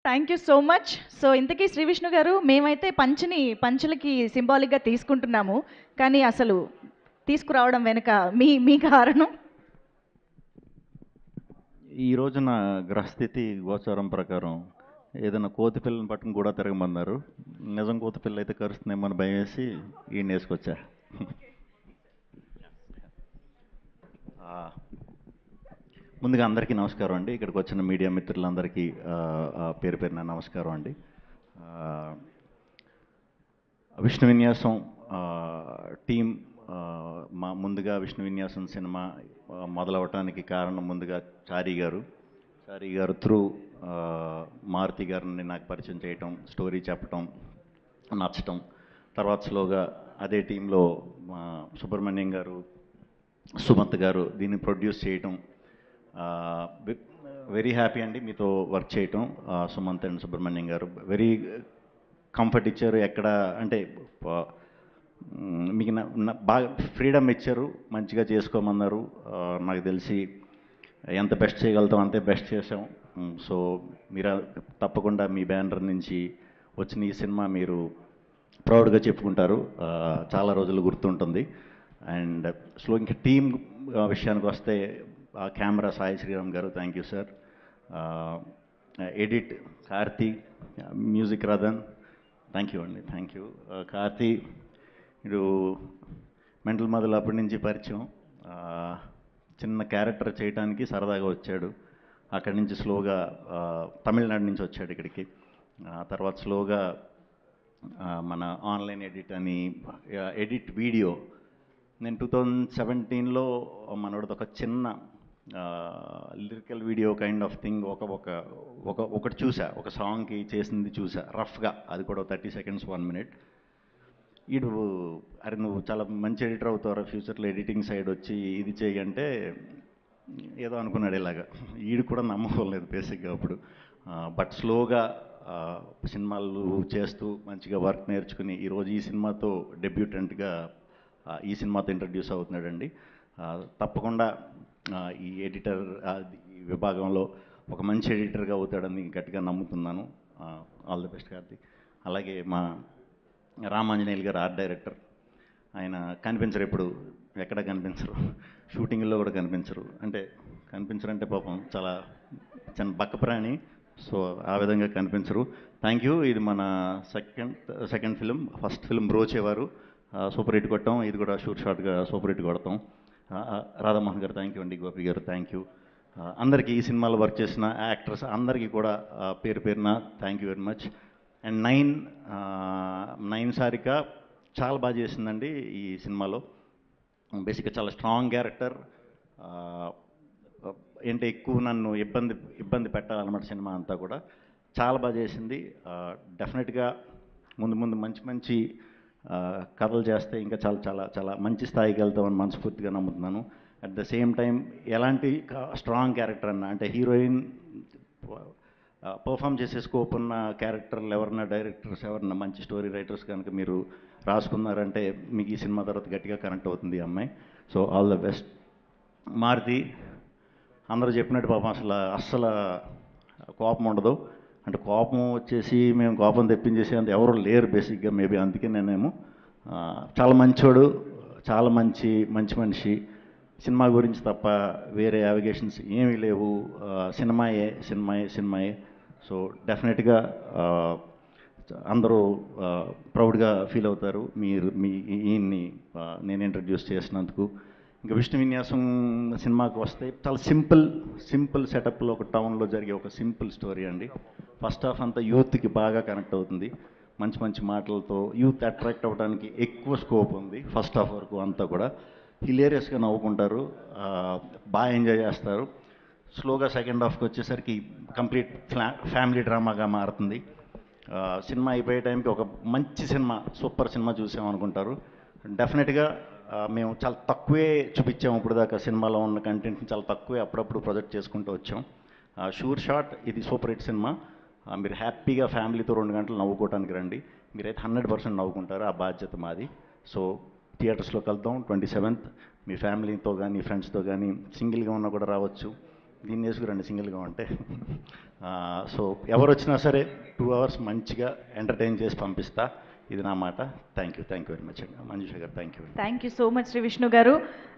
Thank you so much. So ఇంతకీ శ్రీ విష్ణు గారు, మేమైతే పంచులకి సింబాలిక్గా తీసుకుంటున్నాము, కానీ అసలు తీసుకురావడం వెనుక మీ కారణం? ఈ రోజున గ్రహస్థితి గోచారం ప్రకారం ఏదైనా కోతి పిల్లని పట్టుకుని కూడా తిరగమన్నారు. నిజం కోతి పిల్ల అయితే కరుస్తుందేమో అని భయం వేసి ఈయన వేసుకొచ్చా. ముందుగా అందరికీ నమస్కారం అండి. ఇక్కడికి వచ్చిన మీడియా మిత్రులందరికీ పేరు పేరున నమస్కారం అండి. విష్ణు విన్యాసం టీం ముందుగా విష్ణు విన్యాసం సినిమా మొదలవటానికి కారణం ముందుగా చారీ గారు త్రూ మారుతి గారిని నాకు పరిచయం చేయటం, స్టోరీ చెప్పటం, నచ్చటం. తర్వాత స్లోగా అదే టీంలో సుబ్రహ్మణ్యం గారు, సుమంత్ గారు దీన్ని ప్రొడ్యూస్ చేయటం. వెరీ హ్యాపీ అండి మీతో వర్క్ చేయటం. సుమంత్ అండ్ సుబ్రహ్మణ్యం గారు వెరీ కంఫర్ట్ ఇచ్చారు. ఎక్కడ అంటే మీకు బాగా ఫ్రీడమ్ ఇచ్చారు, మంచిగా చేసుకోమన్నారు. నాకు తెలిసి ఎంత బెస్ట్ చేయగలుగుతాం అంతే బెస్ట్ చేసాం. సో మీరు తప్పకుండా మీ బ్యానర్ నుంచి వచ్చిన ఈ సినిమా మీరు ప్రౌడ్గా చెప్పుకుంటారు, చాలా రోజులు గుర్తుంటుంది. అండ్ స్లో ఇంకా టీం విషయానికి వస్తే కెమెరా సాయి శ్రీరామ్ గారు, thank you sir. Edit Karthi, music Rathan, thank you అండి, థ్యాంక్ యూ. కార్తీ ఇడు మెంటల్ మొదలు అప్పటి నుంచి పరిచయం. చిన్న క్యారెక్టర్ చేయడానికి సరదాగా వచ్చాడు. అక్కడి నుంచి స్లోగా తమిళనాడు నుంచి వచ్చాడు ఇక్కడికి. తర్వాత స్లోగా మన ఆన్లైన్ ఎడిట్ వీడియో నేను 2017లో మనోడిది ఒక చిన్న lyrical video kind of thing ఒకటి చూసా, ఒక సాంగ్కి చేసింది చూసా రఫ్గా, అది కూడా 30 seconds 1 minute. అరే నువ్వు చాలా మంచి ఎడిటర్ అవుతావు, ఫ్యూచర్లో ఎడిటింగ్ సైడ్ వచ్చి ఇది చేయంటే ఏదో అనుకున్నాడు ఇలాగా. ఈడు కూడా నమ్మకం బేసిక్గా అప్పుడు. బట్ స్లోగా సినిమాలు చేస్తూ మంచిగా వర్క్ నేర్చుకుని ఈరోజు ఈ సినిమాతో డెబ్యూటెంట్గా ఈ సినిమాతో ఇంట్రడ్యూస్ అవుతున్నాడండి. తప్పకుండా ఈ ఎడిటర్ ఈ విభాగంలో ఒక మంచి ఎడిటర్గా అవుతాడని గట్టిగా నమ్ముతున్నాను. All the best Karthik. అలాగే మా రామాంజనేయులు గారు ఆర్ట్ డైరెక్టర్. ఆయన కనిపించరు, ఎప్పుడు ఎక్కడ కనిపించరు, షూటింగ్లో కూడా కనిపించరు. కనిపించరంటే పాపం చాలా చిన్న బక్క ప్రాణి, సో ఆ విధంగా కనిపించరు. Thank you. ఇది మన second film. First film Brochevaru super hit కొట్టాం, ఇది కూడా షార్ట్గా సూపర్ హిట్ కొడతాం. రాధామోహన్ గారు థ్యాంక్ యూ అండి, గోపి గారు థ్యాంక్ యూ. అందరికీ ఈ సినిమాలో వర్క్ చేసిన యాక్టర్స్ అందరికీ కూడా పేరు పేరున thank you very much. And nine Sarika చాలా బాగా చేసిందండి ఈ సినిమాలో. బేసిక్గా చాలా స్ట్రాంగ్ క్యారెక్టర్. ఎక్కువ నన్ను ఇబ్బంది పెట్టాలన్నమాట సినిమా అంతా కూడా. చాలా బాగా చేసింది. డెఫినెట్గా ముందు మంచి కథలు చేస్తే ఇంకా చాలా చాలా చాలా మంచి స్థాయికి వెళ్తామని మనస్ఫూర్తిగా నమ్ముతున్నాను. అట్ ద సేమ్ టైం ఎలాంటి స్ట్రాంగ్ క్యారెక్టర్ అంటే హీరోయిన్ పర్ఫామ్ చేసే స్కోప్ ఉన్న క్యారెక్టర్లు ఎవరన్నా డైరెక్టర్స్ ఎవరన్నా మంచి స్టోరీ రైటర్స్ కనుక మీరు రాసుకున్నారంటే మీకు ఈ సినిమా తర్వాత గట్టిగా కనెక్ట్ అవుతుంది ఈ అమ్మాయి. So all the best. Maruti అందరూ చెప్పినట్టు పాపం అస్సలు కోపం ఉండదు. కోపం వచ్చేసి మేము కోపం తెప్పించేసి అంత ఎవరు లేరు బేసిక్గా. మేబీ అందుకే నేనేమో చాలా మంచోడు, చాలా మంచి మనిషి. సినిమా గురించి తప్ప వేరే అవిగేషన్స్ ఏమీ లేవు. సినిమాయే. సో డెఫినెట్గా అందరూ ప్రౌడ్గా ఫీల్ అవుతారు ఈయన్ని నేను ఇంట్రడ్యూస్ చేసినందుకు. ఇంకా విష్ణు విన్యాసం సినిమాకి వస్తే చాలా సింపుల్ సెటప్లో ఒక టౌన్లో జరిగే ఒక సింపుల్ స్టోరీ అండి. ఫస్ట్ హాఫ్ అంతా యూత్కి బాగా కనెక్ట్ అవుతుంది. మంచి మాటలతో యూత్ అట్రాక్ట్ అవ్వడానికి ఎక్కువ స్కోప్ ఉంది. ఫస్ట్ హాఫ్ వరకు అంతా కూడా హిలేరియస్గా నవ్వుకుంటారు, బాగా ఎంజాయ్ చేస్తారు. స్లోగా సెకండ్ హాఫ్కి వచ్చేసరికి కంప్లీట్ ఫ్యామిలీ డ్రామాగా మారుతుంది. సినిమా అయిపోయే టైంకి ఒక మంచి సినిమా, సూపర్ సినిమా చూసామనుకుంటారు. డెఫినెట్గా మేము చాలా తక్కువే చూపించాము ఇప్పుడు దాకా. సినిమాలో ఉన్న కంటెంట్ని చాలా తక్కువే అప్పుడప్పుడు ప్రొజెక్ట్ చేసుకుంటూ వచ్చాం. షూర్ షాట్ ఇది సూపర్ హిట్ సినిమా. మీరు హ్యాపీగా ఫ్యామిలీతో 2 గంటలు నవ్వుకోవడానికి రండి. మీరైతే 100% నవ్వుకుంటారు, ఆ బాధ్యత మాది. సో థియేటర్స్లో కలుద్దాం 27th. మీ ఫ్యామిలీతో కానీ ఫ్రెండ్స్తో కానీ సింగిల్గా ఉన్నా కూడా రావచ్చు. దీన్ని వేసుకురండి సింగిల్గా ఉంటే. సో ఎవరు వచ్చినా సరే 2 అవర్స్ మంచిగా ఎంటర్టైన్ చేసి పంపిస్తా, ఇది నా మాట. థ్యాంక్ యూ వెరీ మచ్ అండి. Manjusha garu thank you. Thank you so much Shri Vishnu గారు.